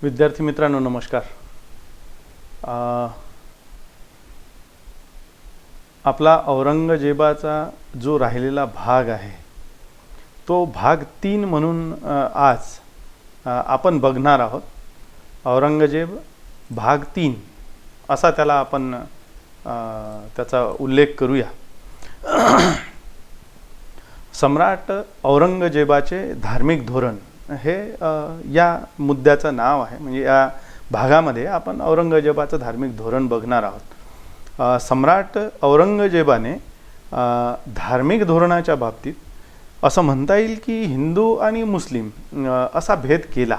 विद्यार्थी मित्रांनो नमस्कार. आपला औरंगजेबाचा जो राहिलेला भाग आहे तो भाग 3 म्हणून आज आपण बघणार आहोत. औरंगजेब भाग 3 असा त्याला आपण त्याचा उल्लेख करूया. सम्राट औरंगजेबाचे धार्मिक धोरण हे या मुद्द्याचं नाव आहे. म्हणजे या भागामध्ये आपण औरंगजेबाचं धार्मिक धोरण बघणार आहोत. सम्राट औरंगजेबाने धार्मिक धोरणाच्या बाबतीत असं म्हणता येईल की हिंदू आणि मुस्लिम असा भेद केला.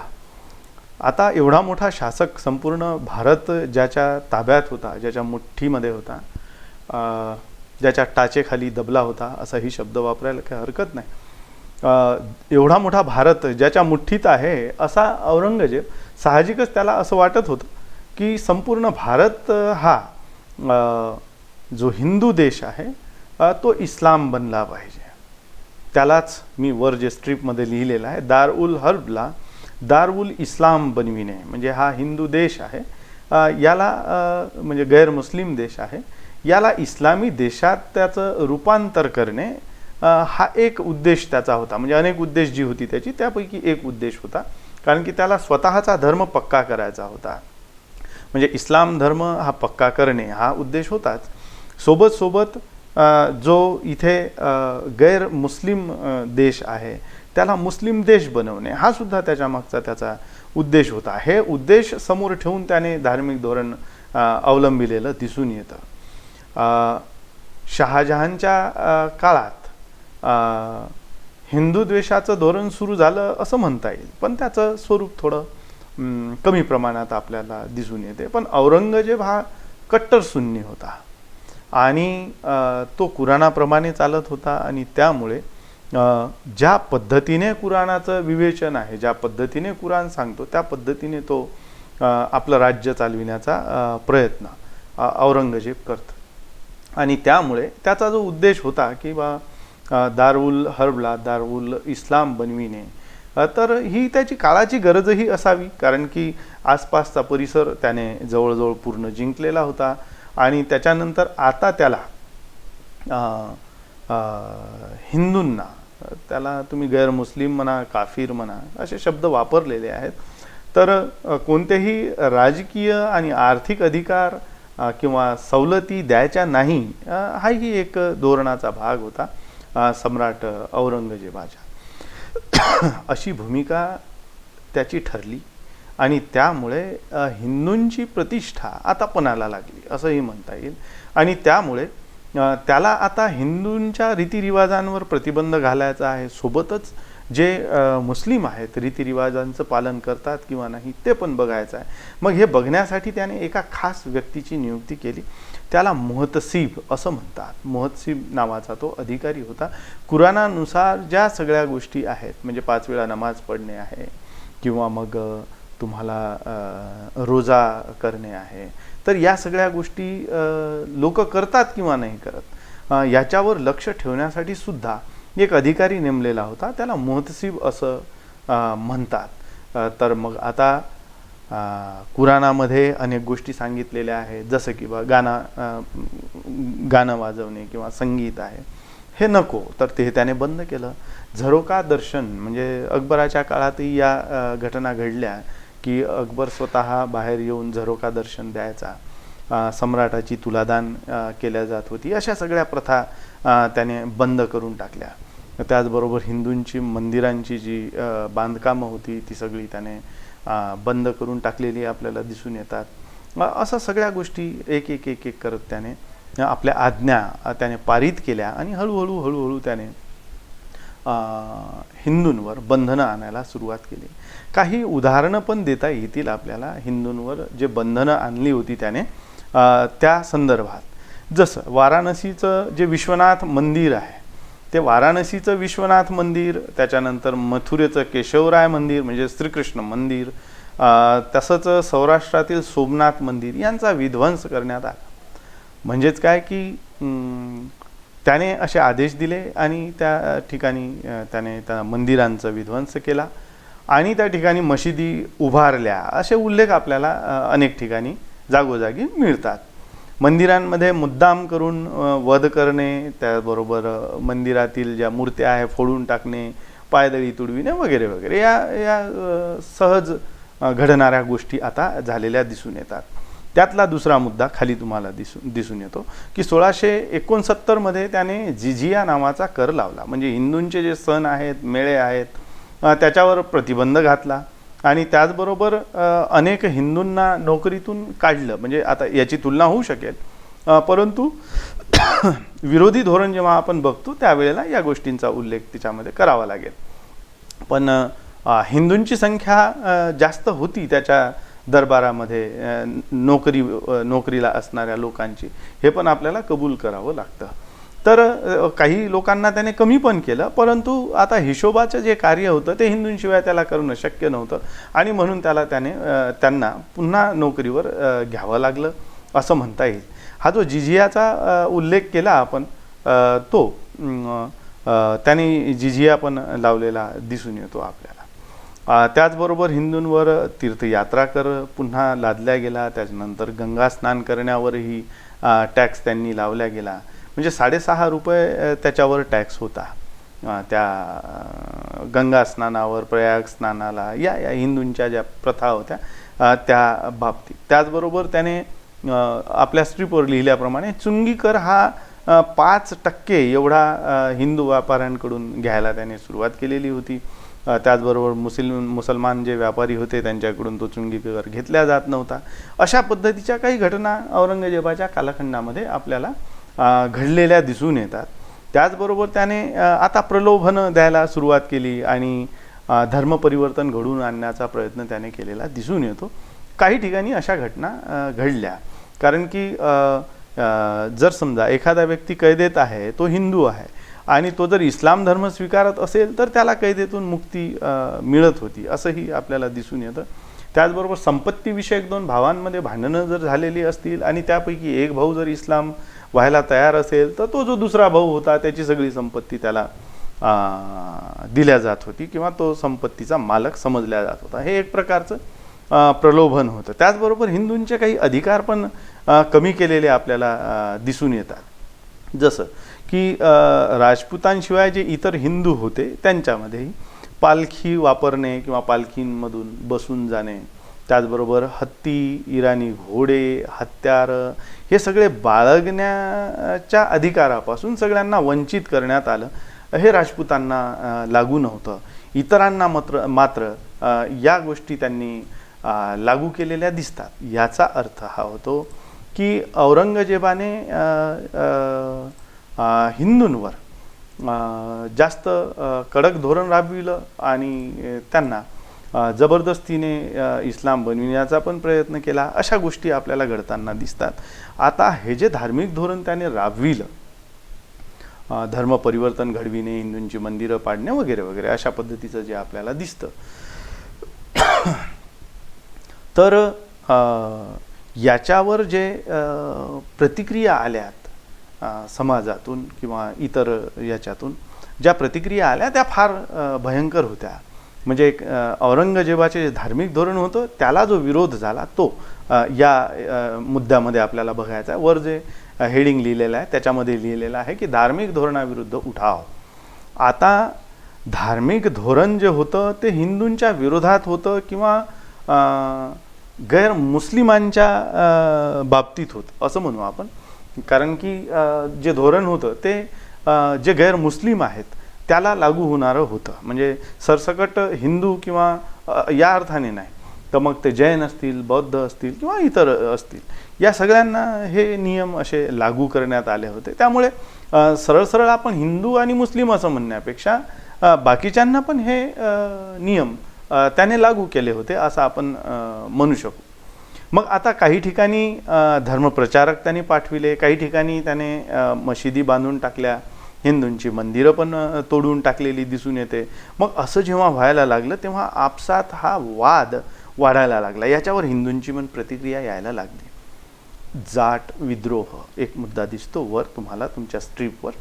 आता एवढा मोठा शासक, संपूर्ण भारत ज्याच्या ताब्यात होता, ज्याच्या मुठ्ठीमध्ये होता, ज्याच्या टाचेखाली दबला होता, असाही शब्द वापरायला काही हरकत नाही. एवढा मोठा भारत ज्याच्या मुठ्ठीत आहे असा औरंगजेब, साहजिकच त्याला असं वाटत होतं की संपूर्ण भारत हा जो हिंदू देश आहे तो इस्लाम बनला पाहिजे. त्यालाच मी वर जे स्ट्रीपमध्ये लिहिलेलं आहे, दार उल हर्बला दार उल इस्लाम बनविणे. म्हणजे हा हिंदू देश आहे, याला म्हणजे गैर मुस्लिम देश आहे, याला इस्लामी देशात त्याचं रूपांतर करणे हा एक उद्देश त्याचा होता. म्हणजे अनेक उद्देश जी होती त्याची, त्यापैकी एक उद्देश होता. कारण की त्याला स्वतःचा धर्म पक्का करायचा होता. म्हणजे इस्लाम धर्म हा पक्का करणे हा उद्देश होताच. सोबत सोबत जो इथे गैर मुस्लिम देश आहे त्याला मुस्लिम देश बनवणे हा सुद्धा त्याच्या मागचा त्याचा उद्देश होता. हे उद्देश समोर ठेवून त्याने धार्मिक धोरण अवलंबिलेलं दिसून येतं. शहाजहानच्या काळात हिंदू द्वेषाचं धोरण सुरू झालं असं म्हणता येईल, पण त्याचं स्वरूप थोडं कमी प्रमाणात आपल्याला दिसून येते. पण औरंगजेब हा कट्टर सुन्नी होता आणि तो कुराणाप्रमाणे चालत होता. आणि त्यामुळे ज्या पद्धतीने कुराणाचं विवेचन आहे, ज्या पद्धतीने कुराण सांगतो, त्या पद्धतीने तो आपलं राज्य चालविण्याचा प्रयत्न औरंगजेब करतो. आणि त्यामुळे त्याचा जो उद्देश होता की बा दारुल हर्बला दारुल इस्लाम बनविणे, तर ही त्याची काळाची गरजही असावी. कारण की आसपासचा परिसर त्याने जवळजवळ पूर्ण जिंकलेला होता. आणि त्याच्यानंतर आता त्याला हिंदूंना, त्याला तुम्ही गैर मुस्लिम म्हणा, काफिर म्हणा, असे शब्द वापरलेले आहेत. तर कोणतेही राजकीय आणि आर्थिक अधिकार किंवा सवलती द्यायच्या नाही, हाही एक धोरणाचा भाग होता सम्राट औरंगजेबाच्या. अशी भूमिका त्याची ठरली आणि त्यामुळे हिंदूंची प्रतिष्ठा आता पणाला लागली असंही म्हणता येईल. आणि त्यामुळे त्याला आता हिंदूंच्या रीतिरिवाजांवर प्रतिबंध घालायचा आहे. सोबतच जे मुस्लिम आहेत रीतिरिवाजांचं पालन करतात किंवा नाही ते पण बघायचं आहे. मग हे बघण्यासाठी त्याने एका खास व्यक्तीची नियुक्ती केली. त्याला मुहतसिब असं म्हणतात. मुहतसिब नावाचा तो अधिकारी होता. कुराणानुसार ज्या सगळ्या गोष्टी आहेत, म्हणजे 5 वेळा नमाज पढणे आहे किंवा मग तुम्हाला रोजा करणे आहे, तर या सगळ्या गोष्टी लोक करतात किंवा नाही करत, याच्यावर लक्ष ठेवण्यासाठी सुद्धा एक अधिकारी नेमलेला होता. त्याला मुहतसिब असं म्हणतात. तर मग आता कुराणामध्ये अनेक गोष्टी सांगितलेल्या आहेत, जसं की गाणं वाजवणे किंवा संगीत आहे हे नको, तर ते त्याने बंद केलं. झरोका दर्शन, म्हणजे अकबराच्या काळातही या घटना घडल्या की अकबर स्वतः बाहेर येऊन झरोका दर्शन द्यायचा. सम्राटाची तुलादान केल्या जात होती. अशा सगळ्या प्रथा त्याने बंद करून टाकल्या. त्याचबरोबर हिंदूंची मंदिरांची जी बांधकामं होती ती सगळी त्याने बंद करून टाकलेली आपल्याला दिसून येतात. असं सगळ्या गोष्टी एक एक एक एक करत त्याने आपल्या आज्ञा त्याने पारित केल्या आणि हळूहळू त्याने हिंदूंवर बंधनं आणायला सुरुवात केली. काही उदाहरणं पण देता येतील आपल्याला हिंदूंवर जे बंधनं आणली होती त्याने त्या संदर्भात. जसं वाराणसीचं जे विश्वनाथ मंदिर आहे, ते वाराणसीचं विश्वनाथ मंदिर, त्याच्यानंतर मथुरेचं केशवराय मंदिर म्हणजे श्रीकृष्ण मंदिर, तसंच सौराष्ट्रातील सोमनाथ मंदिर यांचा विध्वंस करण्यात आला. म्हणजेच काय की त्याने असे आदेश दिले आणि त्या ठिकाणी त्याने त्या मंदिरांचा विध्वंस केला. आणि त्या ठिकाणी मशिदी उभारल्या असे उल्लेख आपल्याला अनेक ठिकाणी जागोजागी मिळतात. मंदिरांमध्ये मुद्दाम करून वध करणे, त्याबरोबर मंदिरातील ज्या मूर्त्या आहे फोडून टाकणे, पायदळी तुडविणे वगैरे वगैरे या सहज घडणाऱ्या गोष्टी आता झालेल्या दिसून येतात. त्यातला दुसरा मुद्दा खाली तुम्हाला दिसून येतो की 1669 मध्ये त्याने जिझिया नावाचा कर लावला. म्हणजे हिंदूंचे जे सण आहेत, मेळे आहेत, त्याच्यावर प्रतिबंध घातला आणि त्याचबरोबर अनेक हिंदूंना नोकरीतून काढलं. म्हणजे आता याची तुलना होऊ शकेल, परंतु विरोधी धोरण जेव्हा आपण बघतो त्यावेळेला या गोष्टींचा उल्लेख तिच्यामध्ये करावा लागेल. पण हिंदूंची संख्या जास्त होती त्याच्या दरबारामध्ये, नोकरीला असणाऱ्या लोकांची, हे पण आपल्याला कबूल करावं लागतं. तर काही लोकांना त्याने कमी पण केलं, परंतु आता हिशोबाचं जे कार्य होतं ते हिंदूंशिवाय त्याला करणं शक्य नव्हतं आणि म्हणून त्यांना पुन्हा नोकरीवर घ्यावं लागलं असं म्हणता येईल. हा जो जिझियाचा उल्लेख केला आपण, तो त्याने जिझिया पण लावलेला दिसून येतो आपल्याला. त्याचबरोबर हिंदूंवर तीर्थयात्रा कर पुन्हा लादल्या गेला. त्याच्यानंतर गंगा स्नान करण्यावरही टॅक्स त्यांनी लावला गेला. म्हणजे 6.5 रुपये त्याच्यावर टॅक्स होता त्या गंगा स्नानावर, प्रयाग स्नानाला, या हिंदूंच्या ज्या प्रथा होत्या त्या बाबतीत. त्याचबरोबर त्याने आपल्या स्ट्रीपवर लिहिल्याप्रमाणे चुंगी कर हा 5% एवढा हिंदू व्यापाऱ्यांकडून घ्यायला त्याने सुरुवात केलेली होती. त्याचबरोबर मुसलमान जे व्यापारी होते त्यांच्याकडून तो चुंगी कर घेतला जात नव्हता. अशा पद्धतीच्या काही घटना औरंगजेबाच्या कालखंडामध्ये आपल्याला घडलेल्या दिसून येतात. त्याचबरोबर त्याने आता प्रलोभनं द्यायला सुरुवात केली आणि धर्मपरिवर्तन घडवून आणण्याचा प्रयत्न त्याने केलेला दिसून येतो. काही ठिकाणी अशा घटना घडल्या, कारण की जर समजा एखादा व्यक्ती कैदेत आहे, तो हिंदू आहे आणि तो जर इस्लाम धर्म स्वीकारत असेल तर त्याला कैदेतून मुक्ती मिळत होती असंही आपल्याला दिसून येतं. त्याचबरोबर संपत्तीविषयक 2 भावांमध्ये भांडणं जर झालेली असतील आणि त्यापैकी एक भाऊ जर इस्लाम व्हायला तयार असेल तर तो जो दुसरा भाऊ होता त्याची सगळी संपत्ती त्याला दिल्या जात होती किंवा तो संपत्तीचा मालक समजला जात होता. हे एक प्रकारचं प्रलोभन होतं. त्याचबरोबर हिंदूंचे काही अधिकार पण कमी केलेले आपल्याला दिसून येतात. जसं की राजपुतांशिवाय जे इतर हिंदू होते त्यांच्यामध्येही पालखी वापरणे किंवा पालखींमधून बसून जाणे, त्याचबरोबर हत्ती, इराणी घोडे, हत्यार हे सगळे बाळगण्याच्या अधिकारापासून सगळ्यांना वंचित करण्यात आलं. हे राजपुतांना लागू नव्हतं. इतरांना मात्र या गोष्टी त्यांनी लागू केलेल्या दिसतात. याचा अर्थ हा होतो की औरंगजेबाने हिंदूंवर जास्त कडक धोरण राबविलं आणि त्यांना जबरदस्तीने इस्लाम बनविण्याचा पण प्रयत्न केला. अशा गोष्टी आपल्याला घडताना दिसतात. आता हे जे धार्मिक धोरण त्याने राबविलं, धर्म परिवर्तन घडविणे, हिंदूंची मंदिरं पाडणे वगैरे वगैरे अशा पद्धतीचं जे आपल्याला दिसतं, तर याच्यावर जे प्रतिक्रिया आल्यात समाजातून किंवा इतर याच्यातून ज्या प्रतिक्रिया आल्या त्या फार भयंकर होत्या. म्हणजे औरंगजेबाचे जे धार्मिक धोरण होतं त्याला जो विरोध झाला तो या मुद्द्यामध्ये आपल्याला बघायचा आहे. वर जे हेडिंग लिहिलेलं आहे त्याच्यामध्ये लिहिलेलं आहे की धार्मिक धोरणाविरुद्ध उठाव. आता धार्मिक धोरण जे होतं ते हिंदूंच्या विरोधात होतं किंवा गैरमुस्लिमांच्या बाबतीत होतं असं म्हणू आपण. कारण की जे धोरण होतं ते जे गैरमुस्लिम आहेत त्याला लागू होणारं होतं. म्हणजे सरसकट हिंदू किंवा या अर्थाने नाही, तर मग ते जैन असतील, बौद्ध असतील किंवा इतर असतील, या सगळ्यांना हे नियम असे लागू करण्यात आले होते. त्यामुळे सरळ सरळ आपण हिंदू आणि मुस्लिम असं म्हणण्यापेक्षा बाकीच्यांना पण हे नियम त्याने लागू केले होते असं आपण म्हणू शकू. मग आता काही ठिकाणी धर्मप्रचारक त्याने पाठविले, काही ठिकाणी त्याने मशिदी बांधून टाकल्या, हिंदूंची मंदिरं पण तोडून टाकलेली दिसून येते. मग असं जेव्हा व्हायला लागलं तेव्हा आपसात हा वाद वाढायला लागला. याच्यावर हिंदूंची पण प्रतिक्रिया यायला लागली. जाट विद्रोह एक मुद्दा दिसतो वर तुम्हाला तुमच्या स्ट्रीपवर.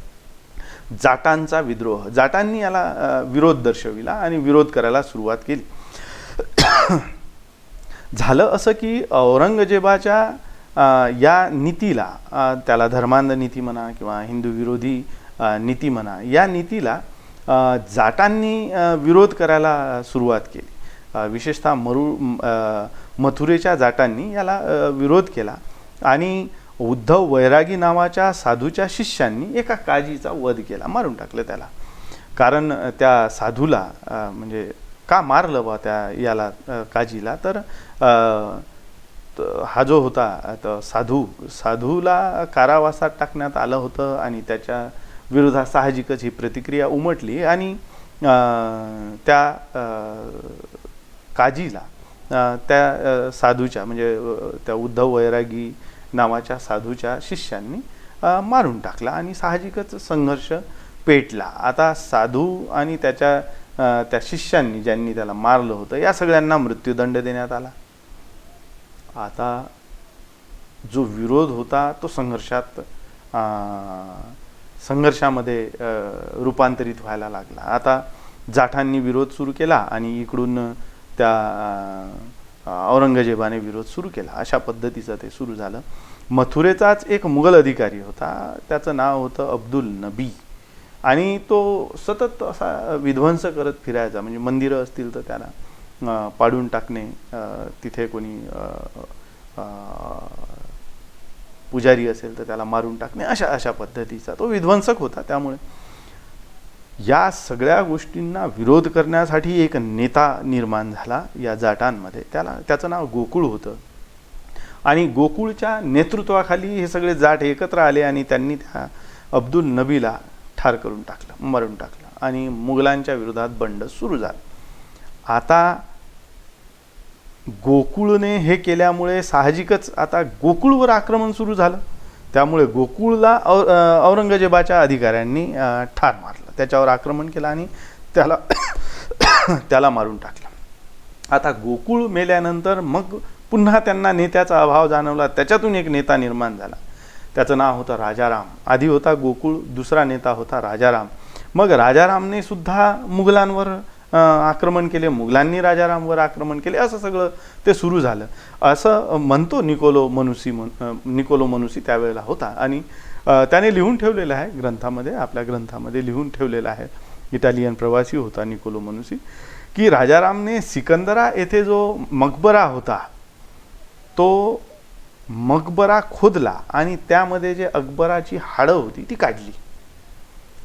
जाटांचा विद्रोह. जाटांनी याला विरोध दर्शविला आणि विरोध करायला सुरुवात केली. झालं असं की औरंगजेबाच्या या नीतीला, त्याला धर्मांध नीती म्हणा किंवा हिंदू विरोधी नीती म्हणा, या नीतीला जाटांनी विरोध करायला सुरुवात केली. विशेषतः मथुरेच्या जाटांनी याला विरोध केला आणि उद्धव वैरागी नावाच्या साधूच्या शिष्यांनी एका काजीचा वध केला, मारून टाकलं त्याला. कारण त्या साधूला म्हणजे का मारलं बा त्या याला काजीला, तर हा जो होता साधूला कारावासात टाकण्यात आलं होतं आणि त्याच्या विरोधात साहजिकच ही प्रतिक्रिया उमटली आणि त्या काजीला त्या साधूच्या म्हणजे त्या उद्धव वैरागी नावाच्या साधूच्या शिष्यांनी मारून टाकला आणि साहजिकच संघर्ष पेटला. आता साधू आणि त्या शिष्यांनी ज्यांनी त्याला मारलं होतं या सगळ्यांना मृत्यूदंड देण्यात आला. आता जो विरोध होता तो संघर्षामध्ये रूपांतरित व्हायला लागला. आता जाठांनी विरोध सुरू केला आणि इकडून त्या औरंगजेबाने विरोध सुरू केला. अशा पद्धतीचं ते सुरू झालं. मथुरेचाच एक मुघल अधिकारी होता, त्याचं नाव होतं अब्दुल नबी आणि तो सतत असा विध्वंस करत फिरायचा. म्हणजे मंदिरं असतील तर त्याला पाडून टाकणे, तिथे कोणी पुजारी असेल तर त्याला मारून टाकणे, अशा पद्धतीचा तो विध्वंसक होता. त्यामुळे या सगळ्या गोष्टींना विरोध करण्यासाठी एक नेता निर्माण झाला या जाटांमध्ये. त्याचं नाव गोकुळ होतं आणि गोकुळच्या नेतृत्वाखाली हे सगळे जाट एकत्र आले आणि त्यांनी त्या अब्दुल नबीला ठार करून टाकलं, मारून टाकलं आणि मुघलांच्या विरोधात बंड सुरू झाला. आता गोकुळने हे केल्यामुळे साहजिकच आता गोकुळवर आक्रमण सुरू झालं. त्यामुळे गोकुळला औरंगजेबाच्या अधिकाऱ्यांनी ठार मारलं, त्याच्यावर आक्रमण केलं आणि त्याला मारून टाकलं. आता गोकुळ मेल्यानंतर मग पुन्हा त्यांना नेत्याचा अभाव जाणवला. त्याच्यातून एक नेता निर्माण झाला, त्याचं नाव होतं राजाराम. आधी होता गोकुळ, दुसरा नेता होता राजाराम. मग राजारामने सुद्धा मुघलांवर आक्रमण केले, मुघलांनी राजारामवर आक्रमण केले, असं सगळं ते सुरू झालं. असं म्हणतो निकोलो मनुसी त्यावेळेला होता आणि त्याने लिहून ठेवलेलं आहे ग्रंथामध्ये, आपल्या ग्रंथामध्ये लिहून ठेवलेलं आहे. इटालियन प्रवासी होता निकोलो मनुसी, की राजारामने सिकंदरा येथे जो मकबरा होता तो मकबरा खोदला आणि त्यामध्ये जे अकबराची हाडं होती ती काढली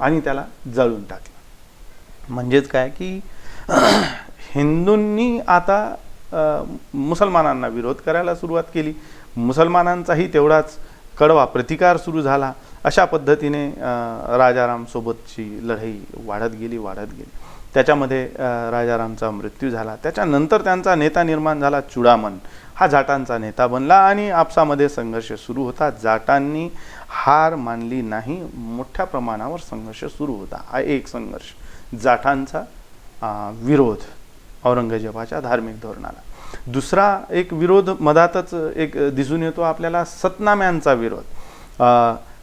आणि त्याला जळून टाकलं. म्हणजेच काय की हिंदूंनी आता मुसलमानांना विरोध करायला सुरुवात केली. मुसलमानांचाही तेवढाच कडवा प्रतिकार सुरू झाला. अशा पद्धतीने राजारामसोबतची लढाई वाढत गेली. त्याच्यामध्ये राजारामचा मृत्यू झाला. त्याच्यानंतर त्यांचा नेता निर्माण झाला चुडामन. हा जाटांचा नेता बनला आणि आपसामध्ये संघर्ष सुरू होता. जाटांनी हार मानली नाही, मोठ्या प्रमाणावर संघर्ष सुरू होता. हा एक संघर्ष, जाटांचा विरोध औरंगजेबाच्या धार्मिक धोरणाला. दुसरा एक विरोध मधातच एक दिसून येतो आपल्याला, सतनाम्यांचा विरोध.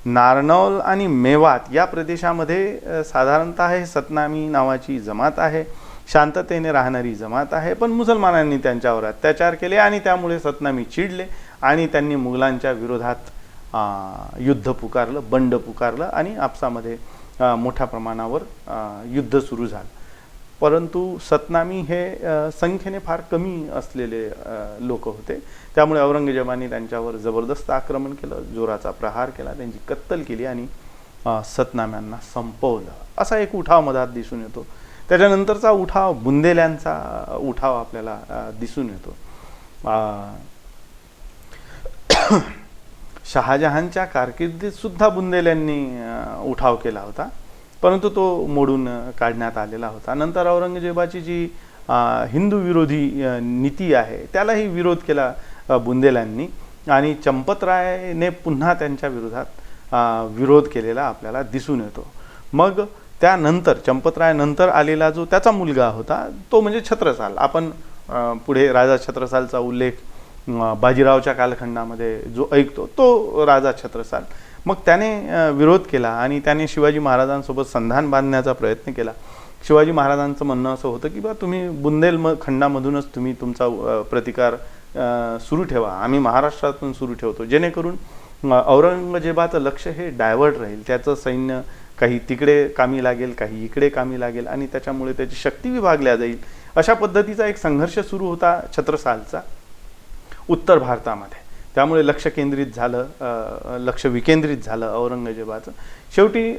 नारनौल आणि मेवात या प्रदेशामध्ये साधारणतः हे सतनामी नावाची जमात आहे, शांततेने राहणारी जमात आहे. पण मुसलमानांनी त्यांच्यावर अत्याचार केले आणि त्यामुळे सतनामी चिडले आणि त्यांनी मुघलांच्या विरोधात युद्ध पुकारलं, बंड पुकारलं आणि आपसामध्ये मोठ्या प्रमाणावर युद्ध सुरू झालं. परंतु सतनामी हे संख्येने फार कमी असलेले लोक होते. त्यामुळे औरंगजेबाने त्यांच्यावर जबरदस्त आक्रमण केलं, जोराचा प्रहार केला, त्यांची कत्तल केली आणि सतनाम्यांना संपवलं. असा एक उठाव मधात दिसून येतो. त्याच्यानंतरचा उठाव बुंदेल्यांचा उठाव आपल्याला दिसून येतो. शहाजहानच्या कारकिर्दीत सुद्धा बुंदेल्यांनी उठाव केला होता, परंतु तो मोडून काढण्यात आलेला होता. नंतर औरंगजेबाची जी हिंदू विरोधी नीती आहे त्यालाही विरोध केला बुंदेल्यांनी आणि चंपतरायने पुन्हा त्यांच्या विरोधात विरोध केलेला आपल्याला दिसून येतो. मग त्यानंतर चंपतरायनंतर आलेला जो त्याचा मुलगा होता तो म्हणजे छत्रसाल. आपण पुढे राजा छत्रसालचा उल्लेख बाजीरावच्या कालखंडामध्ये जो ऐकतो तो राजा छत्रसाल. मग त्याने विरोध केला आणि त्याने शिवाजी महाराजांसोबत संधान बांधण्याचा प्रयत्न केला. शिवाजी महाराजांचं म्हणणं असं होतं की बा तुम्ही बुंदेलखंडामधूनच तुम्ही तुमचा प्रतिकार सुरू ठेवा, आम्ही महाराष्ट्रातून सुरू ठेवतो, जेणेकरून औरंगजेबाचं लक्ष हे डायव्हर्ट राहील, त्याचं सैन्य काही तिकडे कामी लागेल, काही इकडे कामी लागेल आणि त्याच्यामुळे त्याची शक्ती विभागल्या जाईल. अशा पद्धतीचा एक संघर्ष सुरू होता छत्रसालचा उत्तर भारतामध्ये. त्यामुळे लक्ष केंद्रित झालं, लक्ष विकेंद्रित झालं औरंगजेबाचं. शेवटी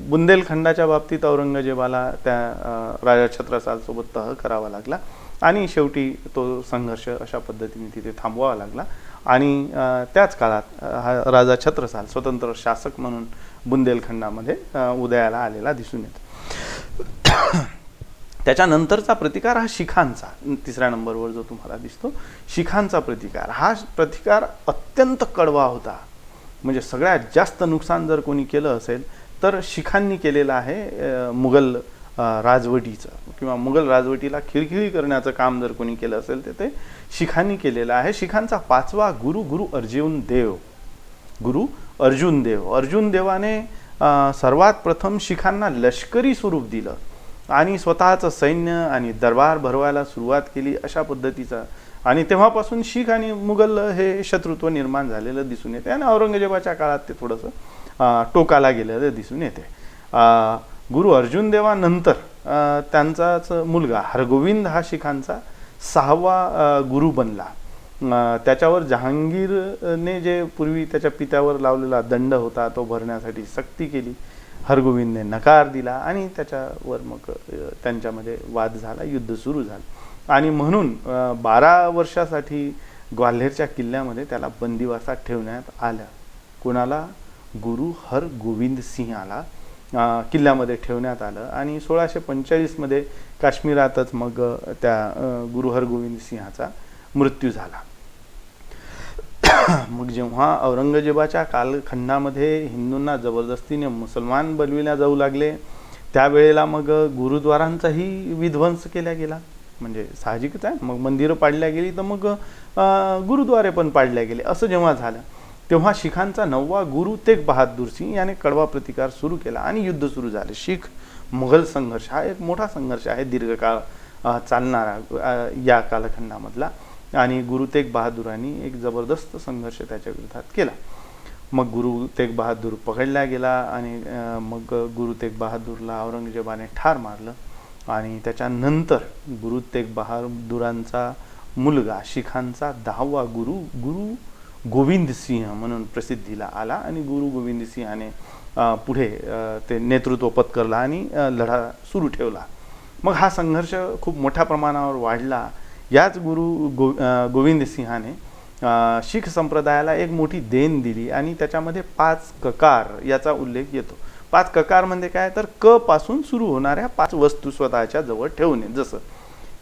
बुंदेलखंडाच्या बाबतीत औरंगजेबाला त्या राजा छत्रसालसोबत तह करावा लागला आणि शेवटी तो संघर्ष अशा पद्धतीने तिथे थांबवावा लागला आणि त्याच काळात हा राजा छत्रसाल स्वतंत्र शासक म्हणून बुंदेलखंडामध्ये उदयाला आलेला दिसून येतो. त्याच्यानंतरचा प्रतिकार हा शिखांचा, तिसऱ्या नंबरवर जो तुम्हाला दिसतो शिखांचा प्रतिकार, हा प्रतिकार अत्यंत कडवा होता. म्हणजे सगळ्यात जास्त नुकसान जर कोणी केलं असेल तर शिखांनी केलेलं आहे. मुघल राजवटीचं किंवा मुघल राजवटीला खिळखिळी करण्याचं काम जर कोणी केलं असेल तर ते शिखांनी केलेलं आहे. शिखांचा पाचवा गुरु अर्जुन देव. अर्जुन देवाने सर्वात प्रथम शिखांना लष्करी स्वरूप दिलं आणि स्वतःचं सैन्य आणि दरबार भरवायला सुरुवात केली अशा पद्धतीचा. आणि तेव्हापासून शीख आणि मुघल हे शत्रुत्व निर्माण झालेलं दिसून येते आणि औरंगजेबाच्या काळात ते थोडंसं टोकाला गेलेलं दिसून येते. गुरु अर्जुन देवानंतर त्यांचाच मुलगा हरगोविंद हा शिखांचा 6वा गुरु बनला. त्याच्यावर जहांगीरने जे पूर्वी त्याच्या पित्यावर लावलेला दंड होता तो भरण्यासाठी सक्ती केली. हरगोविंदने नकार दिला आणि त्याच्यावर मग त्यांच्यामध्ये वाद झाला, युद्ध सुरू झालं आणि म्हणून 12 वर्षासाठी ग्वाल्हेरच्या किल्ल्यामध्ये त्याला बंदिवासात ठेवण्यात आलं. कोणाला? गुरु हरगोविंद सिंहाला किल्ल्यामध्ये ठेवण्यात आलं आणि 1645 मध्ये काश्मीरातच मग त्या गुरु हरगोविंद सिंहाचा मृत्यू झाला. मग जेव्हा औरंगजेबाच्या कालखंडामध्ये हिंदूंना जबरदस्तीने मुसलमान बनविल्या जाऊ लागले त्यावेळेला मग गुरुद्वारांचाही विध्वंस केला गेला. म्हणजे साहजिकच आहे, मग मंदिरं पाडल्या गेली तर मग गुरुद्वारे पण पाडल्या गेले. असं जेव्हा झालं तेव्हा शिखांचा 9वा गुरु तेग बहादूर सिंग याने कडवा प्रतिकार सुरू केला आणि युद्ध सुरू झाले. शीख मुघल संघर्ष हा एक मोठा संघर्ष आहे, दीर्घकाळ चालणारा या कालखंडामधला. आणि गुरु तेग बहादुरांनी एक जबरदस्त संघर्ष त्याच्या विरोधात केला. मग गुरु तेग बहादूर पकडला गेला आणि मग गुरु तेग बहादूरला औरंगजेबाने ठार मारलं आणि त्याच्यानंतर गुरु तेग बहादुरांचा मुलगा शिखांचा 10वा गुरु गोविंद सिंह म्हणून प्रसिद्धीला आला आणि गुरु गोविंद सिंहाने पुढे ते नेतृत्व पत्करला आणि लढा सुरू ठेवला. मग हा संघर्ष खूप मोठ्या प्रमाणावर वाढला. याच गोविंद सिंहाने शीख संप्रदायाला एक मोठी देण दिली आणि त्याच्यामध्ये 5 ककार याचा उल्लेख येतो. 5 ककार म्हणजे काय तर क पासून सुरू होणाऱ्या 5 वस्तू स्वतःच्या जवळ ठेवणे. जसं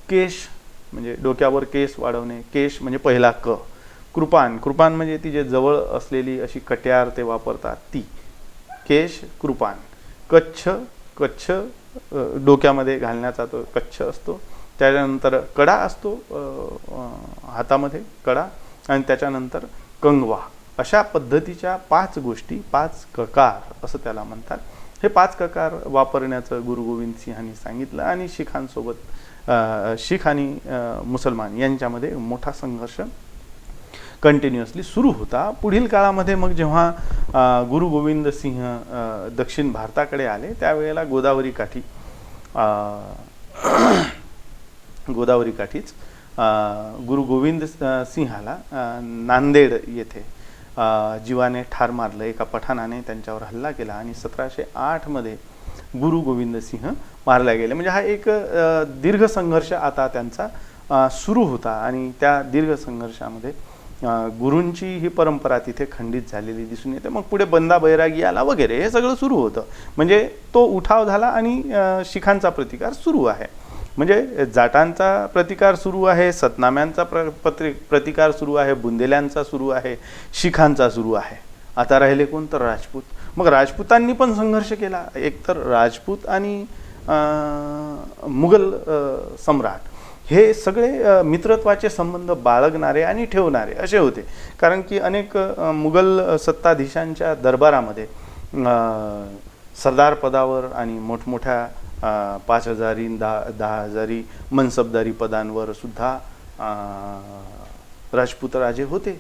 केश म्हणजे डोक्यावर केस वाढवणे, केश म्हणजे पहिला क. कृपान म्हणजे ती जे जवळ असलेली अशी कट्यार ते वापरतात ती केश कृपान. कच्छ डोक्यामध्ये घालण्याचा तो कच्छ असतो. त्याच्यानंतर कडा असतो हातामध्ये कडा आणि त्याच्यानंतर कंगवा. अशा पद्धतीच्या 5 गोष्टी, 5 ककार असं त्याला म्हणतात. हे 5 ककार वापरण्याचं गुरु गोविंद सिंहांनी सांगितलं आणि शिखांसोबत शीख आणि मुसलमान यांच्यामध्ये मोठा संघर्ष कंटिन्युअसली सुरू होता. पुढील काळामध्ये मग जेव्हा गुरु गोविंद सिंह दक्षिण भारताकडे आले त्यावेळेला गोदावरी काठीच गुरु गोविंद सिंहाला नांदेड येथे जीवाने ठार मारलं. एका पठाणाने त्यांच्यावर हल्ला केला आणि 1708 मध्ये गुरु गोविंद सिंह मारले गेले. म्हणजे हा एक दीर्घ संघर्ष आता त्यांचा सुरू होता आणि त्या दीर्घ संघर्षामध्ये गुरूंची ही परंपरा तिथे खंडित झालेली दिसून येते. मग पुढे बंदा बैरागी आला वगैरे हे सगळं सुरू होतं. म्हणजे तो उठाव झाला आणि शिखांचा प्रतिकार सुरू आहे. म्हणजे जाटांचा प्रतिकार सुरू आहे, सतनाम्यांचा प्रतिकार सुरू आहे, बुंदेल्यांचा सुरू आहे, शिखांचा सुरू आहे. आता राहिले कोण तर राजपूत. मग राजपूतांनी पण संघर्ष केला. एकतर राजपूत आणि मुघल सम्राट हे सगळे मित्रत्वाचे संबंध बाळगणारे आणि ठेवणारे असे होते. कारण की अनेक मुघल सत्ताधीशांच्या दरबारामध्ये सरदार पदावर आणि मोठमोठ्या 5,000 10,000 मनसबदारी पदांवर सुद्धा राजपूत राजे होते.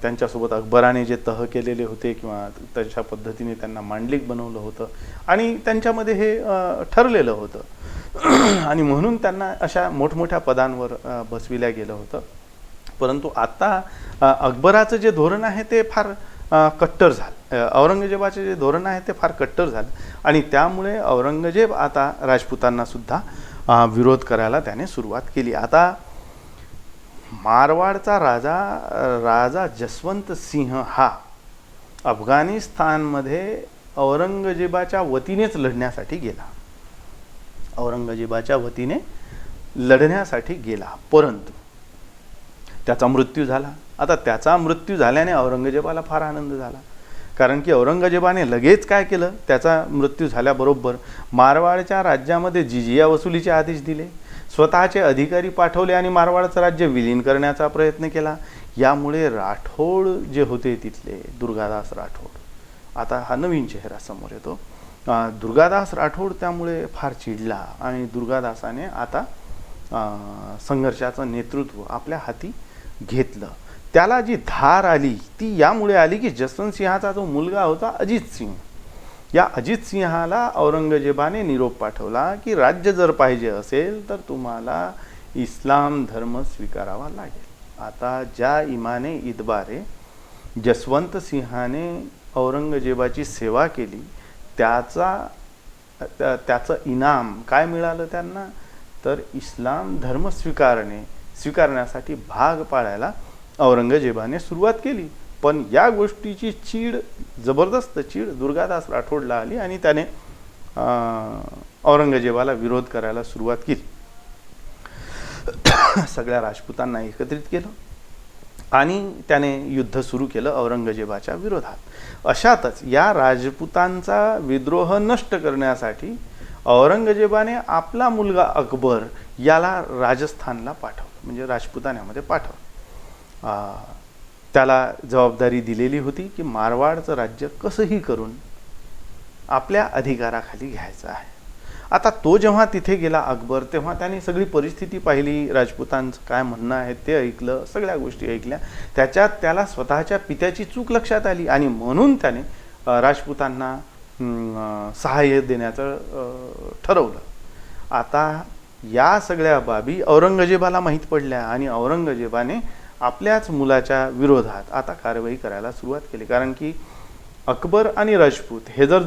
त्यांच्यासोबत अकबराने जे तह केलेले होते किंवा तशा पद्धतीने त्यांना मांडलिक बनवलं होतं आणि त्यांच्यामध्ये हे ठरलेलं होतं आणि म्हणून त्यांना अशा मोठमोठ्या पदांवर बसविल्या गेलं होतं. परंतु आता अकबराचं जे धोरण आहे ते फार कट्टर झालं. औरंगजेबाचे जे धोरण आहे ते फार कट्टर झालं आणि त्यामुळे औरंगजेब आता राजपुतांना सुद्धा विरोध करायला त्याने सुरुवात केली. आता मारवाडचा राजा जसवंत सिंह हा अफगाणिस्तानमध्ये औरंगजेबाच्या वतीनेच लढण्यासाठी गेला. औरंगजेबाच्या वतीने लढण्यासाठी गेला, परंतु त्याचा मृत्यू झाला. आता त्याचा मृत्यू झाल्याने औरंगजेबाला फार आनंद झाला, कारण की औरंगजेबाने लगेच काय केलं, त्याचा मृत्यू झाल्याबरोबर मारवाडच्या राज्यामध्ये जिजिया वसुलीचे आदेश दिले, स्वतःचे अधिकारी पाठवले आणि मारवाडचं राज्य विलीन करण्याचा प्रयत्न केला. यामुळे राठोड जे होते तिथले दुर्गादास राठोड, आता हा नवीन चेहरा समोर येतो, दुर्गादास राठोड त्यामुळे फार चिडला आणि दुर्गादासाने आता संघर्षाचं नेतृत्व आपल्या हाती घेतलं. त्याला जी धार आली ती यामुळे आली की जसवंत सिंहाचा जो मुलगा होता अजित सिंह, या अजित सिंहाला औरंगजेबाने निरोप पाठवला की राज्य जर पाहिजे असेल तर तुम्हाला इस्लाम धर्म स्वीकारावा लागेल. आता ज्या इमाने इतबारे जसवंत सिंहाने औरंगजेबाची सेवा केली त्याचं इनाम काय मिळालं त्यांना, तर इस्लाम धर्म स्वीकारण्यासाठी भाग पाडायला औरंगजेबाने सुरुवात केली. पण या गोष्टीची जबरदस्त चीड दुर्गादास राठोडला आली आणि त्याने औरंगजेबाला विरोध करायला सुरुवात केली. सगळ्या राजपुतांना एकत्रित केलं आणि त्याने युद्ध सुरू केलं औरंगजेबाच्या विरोधात. अशातच या राजपुतांचा विद्रोह नष्ट करण्यासाठी औरंगजेबाने आपला मुलगा अकबर याला राजस्थानला पाठवलं, म्हणजे राजपुतान्यामध्ये पाठवलं. त्याला जबाबदारी दिलेली होती की मारवाडचं राज्य कसंही करून आपल्या अधिकाराखाली घ्यायचं आहे. आता तो जेव्हा तिथे गेला अकबर, तेव्हा त्याने सगळी परिस्थिती पाहिली, राजपुतांचं काय म्हणणं आहे ते ऐकलं, सगळ्या गोष्टी ऐकल्या. त्याच्यात त्याला स्वतःच्या पित्याची चूक लक्षात आली आणि म्हणून त्याने राजपुतांना सहाय्य देण्याचं ठरवलं. आता या सगळ्या बाबी औरंगजेबाला माहीत पडल्या आणि औरंगजेबाने आपल्याच मुलाच्या विरोधात आता कारवाई करायला सुरुवात केली. कारण की अकबर आणि राजपूत हे जर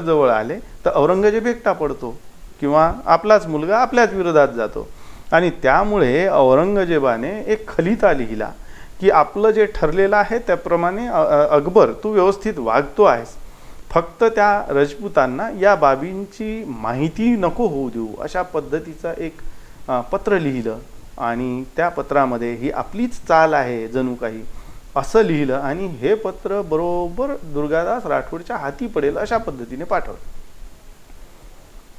जवळ आले तर औरंगजेब एकटा पडतो किंवा आपलाच मुलगा आपल्याच विरोधात जातो. आणि त्यामुळे औरंगजेबाने एक खलिता लिहिला की आपलं जे ठरलेलं आहे त्याप्रमाणे अकबर तू व्यवस्थित वागतो आहेस, फक्त त्या राजपुतांना या बाबींची माहिती नको होऊ देऊ, अशा पद्धतीचं एक पत्र लिहिलं आणि त्या पत्रामध्ये ही आपलीच चाल आहे जणू काही असं लिहिलं आणि हे पत्र बरोबर दुर्गादास राठोडच्या हाती पडेल अशा पद्धतीने पाठवलं.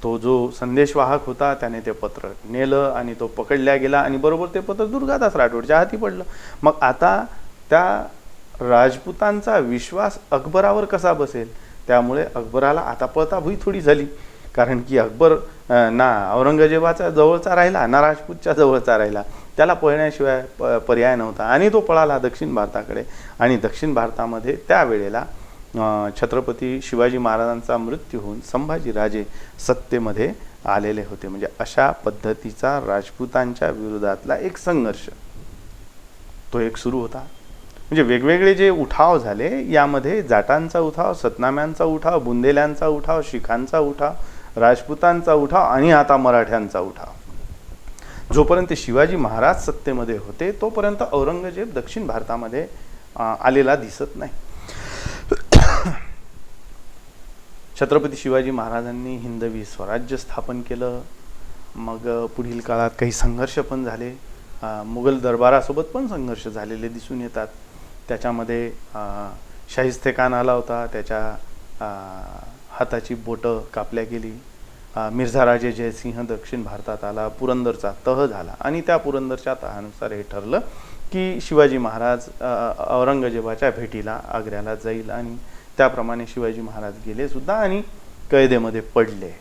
तो जो संदेशवाहक होता त्याने ते पत्र नेलं आणि तो पकडल्या गेला आणि बरोबर ते पत्र दुर्गादास राठोडच्या हाती पडलं. मग आता त्या राजपुतांचा विश्वास अकबरावर कसा बसेल, त्यामुळे अकबराला आता पळताभुई थोडी झाली. कारण की अकबर ना औरंगजेबाच्या जवळचा राहिला ना राजपूतच्या जवळचा राहिला, त्याला पळण्याशिवाय पर्याय नव्हता आणि तो पळाला दक्षिण भारताकडे. आणि दक्षिण भारतामध्ये त्यावेळेला छत्रपती शिवाजी महाराजांचा मृत्यू होऊन संभाजीराजे सत्तेमध्ये आलेले होते. म्हणजे अशा पद्धतीचा राजपुतांच्या विरोधातला एक संघर्ष तो एक सुरू होता. म्हणजे वेगवेगळे जे उठाव झाले, यामध्ये जाटांचा उठाव, सतनाम्यांचा उठाव, बुंदेल्यांचा उठाव, शिखांचा उठाव, राजपुतांचा उठाव आणि आता मराठ्यांचा उठाव. जोपर्यंत शिवाजी महाराज सत्तेमध्ये होते तोपर्यंत औरंगजेब दक्षिण भारतामध्ये आलेला दिसत नाही. छत्रपती शिवाजी महाराजांनी हिंदवी स्वराज्य स्थापन केलं. मग पुढील काळात काही संघर्ष पण झाले, मुघल दरबारासोबत पण संघर्ष झालेले दिसून येतात. त्याच्यामध्ये शाहिस्ते खान आला होता, त्याच्या हाताची बोटं कापल्या गेली मिर्झाराजे जयसिंह दक्षिण भारतात आला, पुरंदरचा तह झाला आणि त्या पुरंदरच्या तहानुसार हे ठरलं की शिवाजी महाराज औरंगजेबाच्या भेटीला आग्र्याला जाईल आणि त्याप्रमाणे शिवाजी महाराज गेले सुद्धा आणि कैदेमध्ये पडले.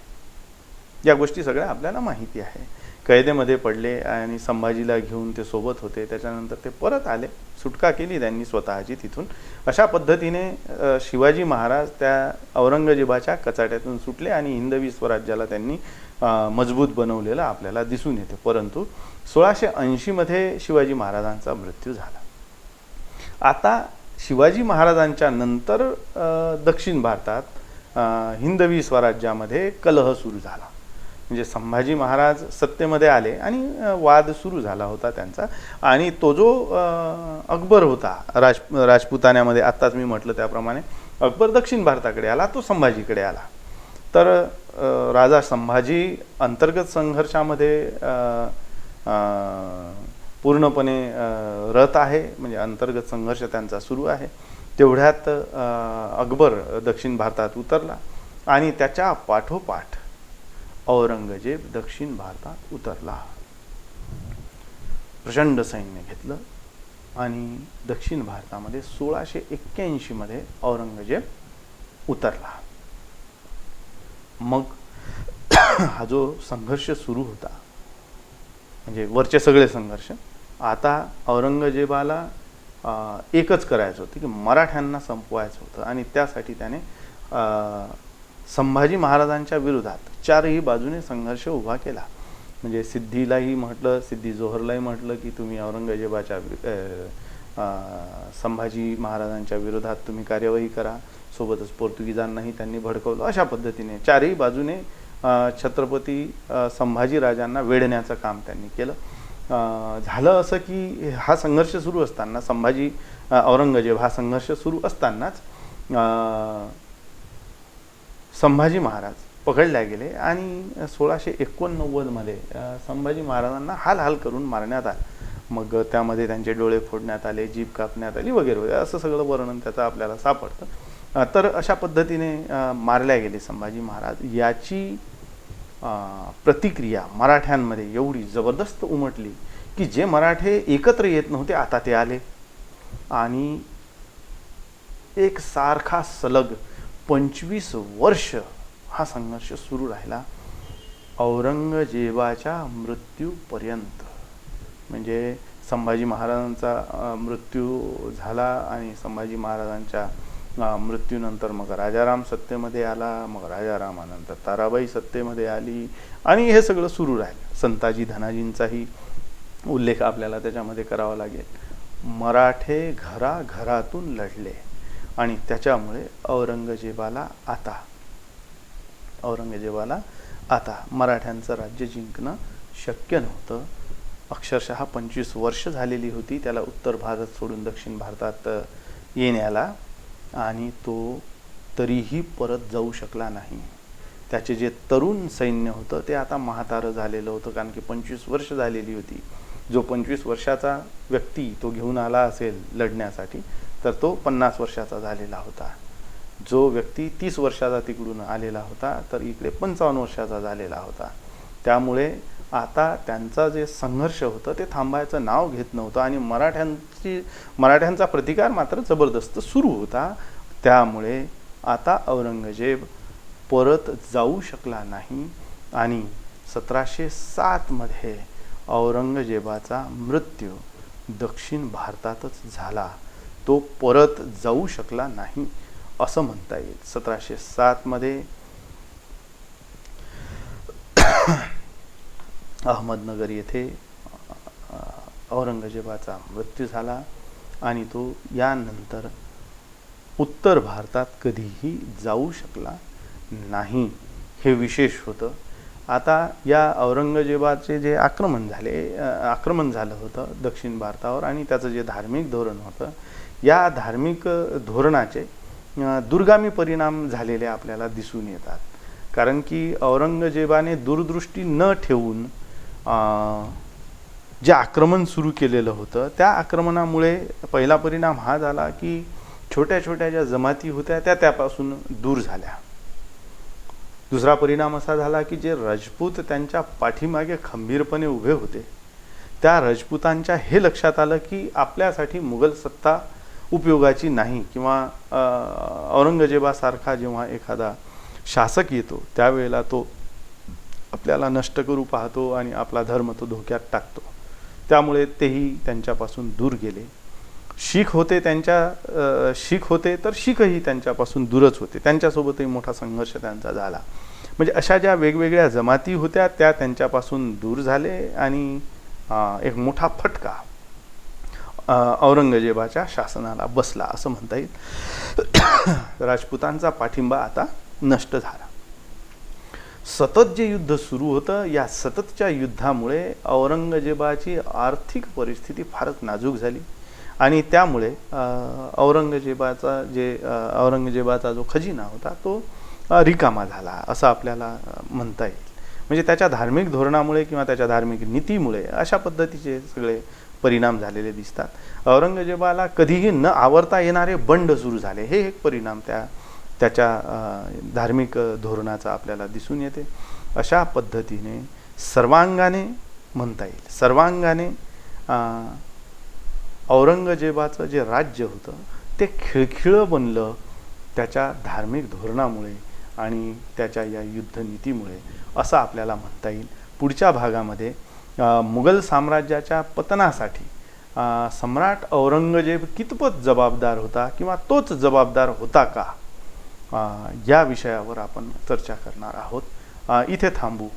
या गोष्टी सगळ्या आपल्याला माहिती आहे. कैदेमध्ये पडले आणि संभाजीला घेऊन ते सोबत होते. त्याच्यानंतर ते परत आले, सुटका केली त्यांनी स्वतःची तिथून. अशा पद्धतीने शिवाजी महाराज त्या औरंगजेबाच्या कचाट्यातून सुटले आणि हिंदवी स्वराज्याला त्यांनी मजबूत बनवलेलं आपल्याला दिसून येते. परंतु 1680 मध्ये शिवाजी महाराजांचा मृत्यू झाला. आता शिवाजी महाराजांच्या नंतर दक्षिण भारतात हिंदवी स्वराज्यामध्ये कलह सुरू झाला. म्हणजे संभाजी महाराज सत्तेमध्ये आले आणि वाद सुरू झाला होता त्यांचा. आणि तो जो अकबर होता राजपुतान्यामध्ये, आत्ताच मी म्हटलं त्याप्रमाणे अकबर दक्षिण भारताकडे आला, तो संभाजीकडे आला. तर राजा संभाजी अंतर्गत संघर्षामध्ये पूर्णपणे रत आहे, म्हणजे अंतर्गत संघर्ष त्यांचा सुरू आहे. तेवढ्यात अकबर दक्षिण भारतात उतरला आणि त्याच्या पाठोपाठ औरंगजेब दक्षिण भारतात उतरला. प्रचंड सैन्य घेतलं आणि दक्षिण भारतामध्ये 1681 मध्ये औरंगजेब उतरला. मग हा जो संघर्ष सुरू होता, म्हणजे वरचे सगळे संघर्ष, आता औरंगजेबाला एकच करायचं होतं की मराठ्यांना संपवायचं होतं. आणि त्यासाठी त्याने संभाजी महाराजांच्या विरोधात चारही बाजूने संघर्ष उभा केला. म्हणजे सिद्धीलाही म्हटलं, सिद्धी जोहरलाही म्हटलं की तुम्ही औरंगजेबाच्या संभाजी महाराजांच्या विरोधात तुम्ही कार्यवाही करा. सोबतच पोर्तुगीजांनाही त्यांनी भडकवलं. अशा पद्धतीने चारही बाजूने छत्रपती संभाजी राजांना वेढण्याचं काम त्यांनी केलं. झालं असं की हा संघर्ष सुरू असताना, औरंगजेब हा संघर्ष सुरू असतानाच संभाजी महाराज पकडले गेले आणि 1689 मध्ये संभाजी महाराजांना हाल करून मारण्यात आलं. मग त्यामध्ये त्यांचे डोळे फोडण्यात आले, जीभ कापण्यात आली वगैरे वगैरे, असं सगळं वर्णन त्याचं आपल्याला सापडतं. तर अशा पद्धतीने मारल्या गेले संभाजी महाराज. याची प्रतिक्रिया मराठ्यांमध्ये एवढी जबरदस्त उमटली की जे मराठे एकत्र येत नव्हते आता ते आले आणि एक सारखा सलग 25 वर्ष हा संघर्ष सुरू राहिला औरंगजेबाच्या मृत्यूपर्यंत. म्हणजे संभाजी महाराजांचा मृत्यू झाला आणि संभाजी महाराजांच्या मृत्यूनंतर मग राजाराम सत्तेमध्ये आला, मग राजारामानंतर ताराबाई सत्तेमध्ये आली आणि हे सगळं सुरू राहिलं. संताजी धनाजींचाही उल्लेख आपल्याला त्याच्यामध्ये करावा लागेल. मराठे घराघरातून लढले आणि त्याच्यामुळे औरंगजेबाला आता मराठ्यांचं राज्य जिंकणं शक्य नव्हतं. अक्षरशः 25 वर्ष झालेली होती त्याला उत्तर भारत सोडून दक्षिण भारतात येण्याला आणि तो तरीही परत जाऊ शकला नाही. त्याचे जे तरुण सैन्य होतं ते आता म्हातारं झालेलं होतं, कारण की 25 वर्ष झालेली होती. जो 25 वर्षाचा व्यक्ती तो घेऊन आला असेल लढण्यासाठी तर तो 50 वर्षाचा झालेला होता. जो व्यक्ती 30 वर्षाचा तिकडून आलेला होता तर इकडे 55 वर्षाचा झालेला होता. त्यामुळे आता त्यांचा जे संघर्ष होतं ते थांबायचं नाव घेत नव्हतं आणि मराठ्यांचा प्रतिकार मात्र जबरदस्त सुरू होता. त्यामुळे आता औरंगजेब परत जाऊ शकला नाही आणि 1707 मध्ये औरंगजेबाचा मृत्यू दक्षिण भारतातच झाला. तो परत जाऊ शकला नाही असं म्हणता येईल. 1707 मध्ये अहमदनगर येथे औरंगजेबाचा मृत्यू झाला आणि तो यानंतर उत्तर भारतात कधीही जाऊ शकला नाही. हे विशेष होतं. आता या औरंगजेबाचे जे आक्रमण झालं होतं दक्षिण भारतावर आणि त्याचं जे धार्मिक धोरण होतं, या धार्मिक धोरणाचे दूरगामी परिणाम झालेले आपल्याला दिसून येतात. कारण की औरंगजेबाने दूरदृष्टी न ठेवून जे आक्रमण सुरू केलेलं होतं त्या आक्रमणामुळे पहिला परिणाम हा झाला की छोट्या छोट्या ज्या जमाती होत्या त्या त्यापासून दूर झाल्या. दुसरा परिणाम असा झाला की जे राजपूत त्यांच्या पाठीमागे खंबीरपणे उभे होते, त्या राजपूतांच्या हे लक्षात आलं की आपल्यासाठी मुघल सत्ता उपयोगाची नाही, किंवा औरंगजेबासारखा जेव्हा एखादा शासक येतो त्यावेळेला तो आपल्याला नष्ट करू पाहतो आणि आपला धर्म तो धोक्यात टाकतो. त्यामुळे तेही त्यांच्यापासून दूर गेले. शीख होते तर शीखही त्यांच्यापासून दूरच होते. त्यांच्यासोबतही मोठा संघर्ष त्यांचा झाला. म्हणजे अशा ज्या वेगवेगळ्या जमाती होत्या त्या त्यांच्यापासून दूर झाले आणि एक मोठा फटका औरंगजेबाच्या शासनाला बसला असं म्हणता येईल. राजपुतांचा पाठिंबा आता नष्ट झाला. सतत जे युद्ध सुरू होतं, या सततच्या युद्धामुळे औरंगजेबाची आर्थिक परिस्थिती फारच नाजूक झाली आणि त्यामुळे औरंगजेबाचा जो खजिना होता तो रिकामा झाला असं आपल्याला म्हणता येईल. म्हणजे त्याच्या धार्मिक धोरणामुळे किंवा त्याच्या धार्मिक नीतीमुळे अशा पद्धतीचे सगळे परिणाम झालेले दिसतात. औरंगजेबाला कधीही न आवरता येणारे बंड सुरू झाले, हे एक परिणाम त्याच्या धार्मिक धोरणाचा आपल्याला दिसून येते. अशा पद्धतीने सर्वांगाने म्हणता येईल, सर्वांगाने औरंगजेबाचं जे राज्य होतं ते खिळखिळं बनलं त्याच्या धार्मिक धोरणामुळे आणि त्याच्या या युद्धनीतीमुळे असं आपल्याला म्हणता येईल. पुढच्या भागामध्ये मुघल साम्राज्याच्या पतनासाठी सम्राट औरंगजेब कितपत जबाबदार होता किंवा तोच जबाबदार होता का, या विषयावर आपण चर्चा करणार आहोत. इथे थांबू.